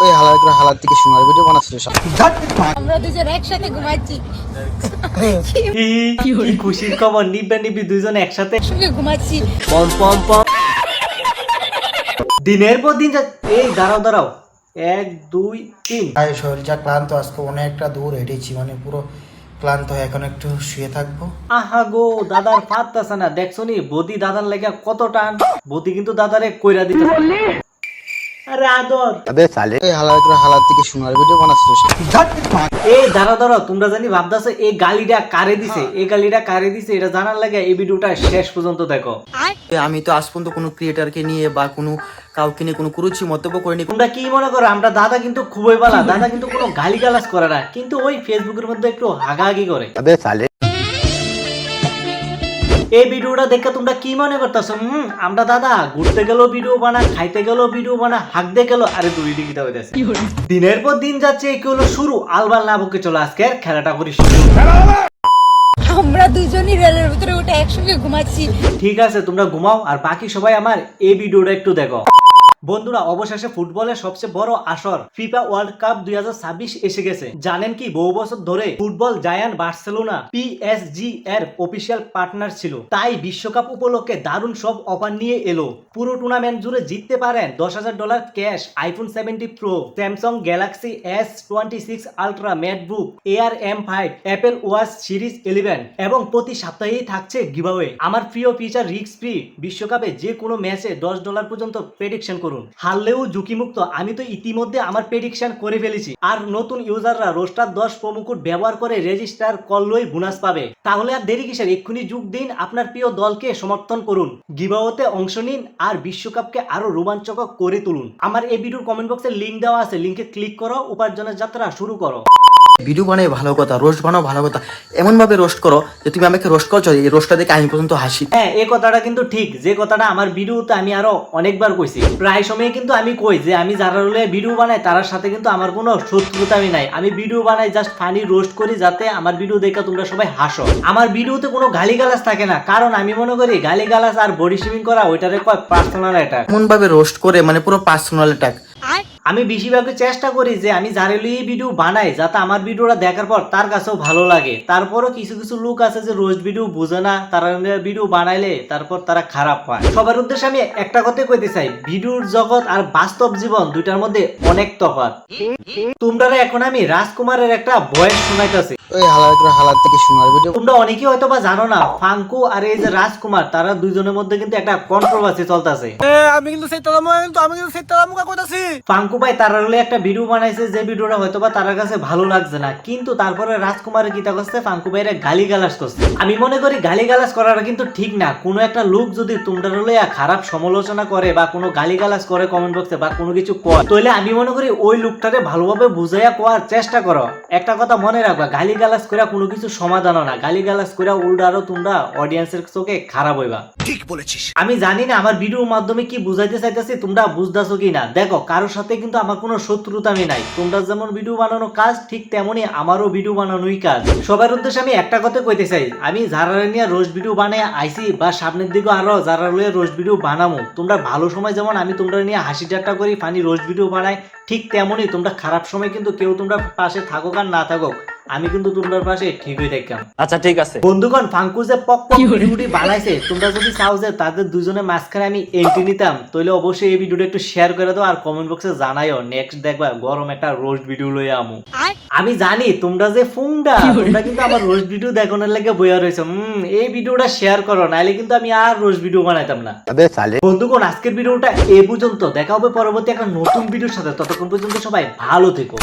ওই হালার থেকে শোনার ভিডিও বানাচ্ছিল সব। আমরা দুজন একসাথে ঘুমাচ্ছি। কি খুশির খবর, নিব্বা দুইজন একসাথে একসঙ্গে ঘুমাচ্ছি। পম পম পম। দিনের পর দিন এই দাঁড়াও 1 2 3। শরীর যা ক্লান্ত, আজকে অনেকটা দূর হেঁটেছি, মানে পুরো ক্লান্ত হয়ে এখন একটু শুয়ে থাকবো। আহা গো, দাদার ফাটতাছে না, দেখছো নি বদি দাদার লেগে কত টান। বদি কিন্তু দাদারে কইরা দিতে। আরে আদর ওই হালার থেকে শোনার ভিডিও বানাচ্ছিল সব। এই দাঁড়াও, তোমরা জানি ভাবতাছো এই গালিটা কারে দিছে, এই গালিটা কারে দিছে এটা জানার লাগে এই ভিডিওটা শেষ পর্যন্ত দেখো। আমি তো আজ পর্যন্ত কোনো ক্রিয়েটারকে নিয়ে বা কোনো কাউকে নিয়ে কোনো কুরুচি মন্তব্য করিনি। তোমরা কি মনে করো আমরা দাদা কিন্তু খুবই ভালো, দাদা কিন্তু কোনো গালিগালাজ করে না, কিন্তু ওই ফেসবুকের মধ্যে একটু হাগাহাগি করে। এই ভিডিওটা দেখে তোমরা কি মনে করতেছো? আমরা দাদা ঘুরতে গেল ভিডিও বানা, খাইতে গেল ভিডিও বানা, হাঁকতে গেল, আরে দুই দিকে হইতেছে। দিনের পর দিন যাচ্ছে, কি হলো শুরু, আলবাল না বকে চলো আজকে খেলাটা করি শুরু। আমরা দুজনই রেলের ভিতরে উঠে একসঙ্গে ঘুমাচ্ছি। ঠিক আছে তোমরা ঘুমাও, আর বাকি সবাই আমার এই ভিডিওটা একটু দেখো। বন্ধুরা, অবশেষে ফুটবলের সবচেয়ে বড় আসর ফিফা ওয়ার্ল্ড কাপ 2026 এসে গেছে। জানেন কি, বহু বছর ধরে ফুটবল জায়ান্ট বার্সেলোনা PSG এর অফিসিয়াল পার্টনার ছিল, তাই বিশ্বকাপ উপলক্ষে দারুণ সব অফার নিয়ে এলো। পুরো টুর্নামেন্ট জুড়ে জিততে পারেন $10,000 cash, iPhone 17 pro, Samsung Galaxy S26 ultra MacBook air M5, Apple watch series 11 এবং প্রতি সপ্তাহেই থাকছে গিভঅ্যাওয়ে। আমার প্রিয় ফিচার রিস্ক ফ্রি, বিশ্বকাপে যে কোনো ম্যাচে $10 পর্যন্ত প্রেডিকশন করুন, হারলেও ঝুঁকিমুক্ত। আমি তো ইতিমধ্যে আমার প্রেডিকশন করে ফেলেছি। আর নতুন ইউজাররা রোস্টার 10 প্রোমোকোড ব্যবহার করে রেজিস্টার করলেই বোনাস পাবে। তাহলে আর দেরি কিসের, এক্ষুনি যোগ দিন, আপনার প্রিয় দলকে সমর্থন করুন, গিভঅ্যাওয়েতে অংশ নিন আর বিশ্বকাপকে আরো রোমাঞ্চকর করে তুলুন। আমার এই ভিডিওর কমেন্ট বক্সে লিংক দেওয়া আছে, লিংকে ক্লিক করো, উপার্জনের যাত্রা শুরু করো। ভিডিও বানাই ভালো কথা, রোস্ট বানাও ভালো কথা, এমন ভাবে রোস্ট করো যে তুমি আমাকে রোস্ট করছো, এই রোস্টটা দেখে আমি পর্যন্ত হাসি। হ্যাঁ, এই কথাটা কিন্তু ঠিক, যে কথাটা আমার ভিডিওতে আমি আরো অনেকবার কইছি। প্রায় সময় কিন্তু আমি কই যে আমি যারা ভিডিও বানাই তার সাথে কিন্তু আমার কোনো শত্রুতা নাই। আমি ভিডিও বানাই জাস্ট ফানি রোস্ট করি, যাতে আমার ভিডিও দেখে তোমরা সবাই হাসো। আমার ভিডিওতে কোনো গালিগালাজ থাকে না, কারণ আমি মনে করি গালিগালাজ আর বডি শেমিং করা ওইটারে কয় পার্সোনাল অ্যাটাক। এমন ভাবে রোস্ট করে, মানে পুরো পার্সোনাল অ্যাটাক। আমি বেশিরভাগ চেষ্টা করি যে আমি যারা ভিডিও বানাই যাতে আমার ভিডিওটা দেখার পর তার কাছেও ভালো লাগে। তারপরও কিছু কিছু লোক আছে যে রোজ ভিডিও বুঝে না, তারা ভিডিও বানাইলে তারপর তারা খারাপ হয়। সবার উদ্দেশ্যে আমি একটা কথাই কইতে চাই, ভিডিওর জগৎ আর বাস্তব জীবন দুইটার মধ্যে অনেক তফাৎ। তোমরা এখন আমি রাজকুমারের একটা ভয়েস শোনাইতেছি। ওই হালার থেকে শোনার ভিডিও। তোমরা অনেকেই হয়তো বা জানো না, ফাঙ্কু আর এই যে রাজকুমার, তারা দুইজনের মধ্যে কিন্তু একটা কন্ট্রোভার্সি চলতেছে। আমি কিন্তু সেই মুখা কইতাছি। ফাঙ্কু ভাই তারা একটা ভিডিও বানাইছে, যে ভিডিওটা হয়তো বা তার কাছে ভালো লাগছে না, কিন্তু তারপরে রাজকুমারের গীতা করছে, ফাঙ্কু ভাইরা গালিগালাজ করছে। আমি মনে করি গালিগালাজ করাটা কিন্তু ঠিক না। কোনো একটা লোক যদি তোমরা খারাপ সমালোচনা করে বা কোনো গালিগালাজ করে কমেন্ট বক্সে বা কোনো কিছু কয়, তাহলে আমি মনে করি ওই লোকটারে ভালোভাবে বুঝাইয়া কোয়ার চেষ্টা করো। একটা কথা মনে রাখবা, গালিগালাজ করে কোনো কিছু সমাধান না, গালিগালাজ করে উল্টা আরো তোমরা অডিয়েন্সের চোখে খারাপ হইবা। ঠিক বলেছিস। আমি জানি না আমার ভিডিওর মাধ্যমে কি বুঝাইতে চাইতেছি তোমরা বুঝতেছো কি না। দেখো, কারোর সাথে কিন্তু আমার কোনো শত্রুতা নাই। তোমরা যেমন ভিডিও বানানো কাজ, ঠিক তেমনি আমারও ভিডিও বানানোই কাজ। সবার উদ্দেশ্যে আমি একটা কথা কইতে চাই, আমি যারা নিয়ে রোজ ভিডিও বানাই আইছি বা সামনের দিকে আরো যারা লইয়া রোজ ভিডিও বানাবো, তোমরা ভালো সময় যেমন আমি তোমরা নিয়ে হাসি ঠাট্টা করি, ফানি রোজ ভিডিও বানাই, ঠিক তেমনই তোমরা খারাপ সময় কিন্তু কেউ তোমরা পাশে থাকুক আর না থাকুক, আমি কিন্তু তোমার পাশে ঠিকই থাকতাম। আচ্ছা ঠিক আছে বন্ধুগণ, ফাঙ্কু যে পক ভিডিওটি বানাইছে, তোমরা যদি চাও যে তাদের দুজনের মাঝখানে আমি এন্ট্রি নিতাম, তাহলে অবশ্যই এই ভিডিওটা একটু শেয়ার করে দাও আর কমেন্ট বক্সে জানাইও। নেক্সট দেখবা গরম একটা রোস্ট ভিডিও লইয়া আমু। আমি জানি তোমরা যে ফুংডা, তোমরা কিন্তু আমার রোস্ট ভিডিও দেখানোর লাগে বইয়া রয়েছে। এই ভিডিওটা শেয়ার করো, নাইলে কিন্তু আমি আর রোস্ট ভিডিও বানাইতাম না। বন্ধুগণ, আজকের ভিডিওটা এই পর্যন্ত, দেখা হবে পরবর্তী একটা নতুন ভিডিওর সাথে। ততক্ষণ পর্যন্ত সবাই ভালো থেকো।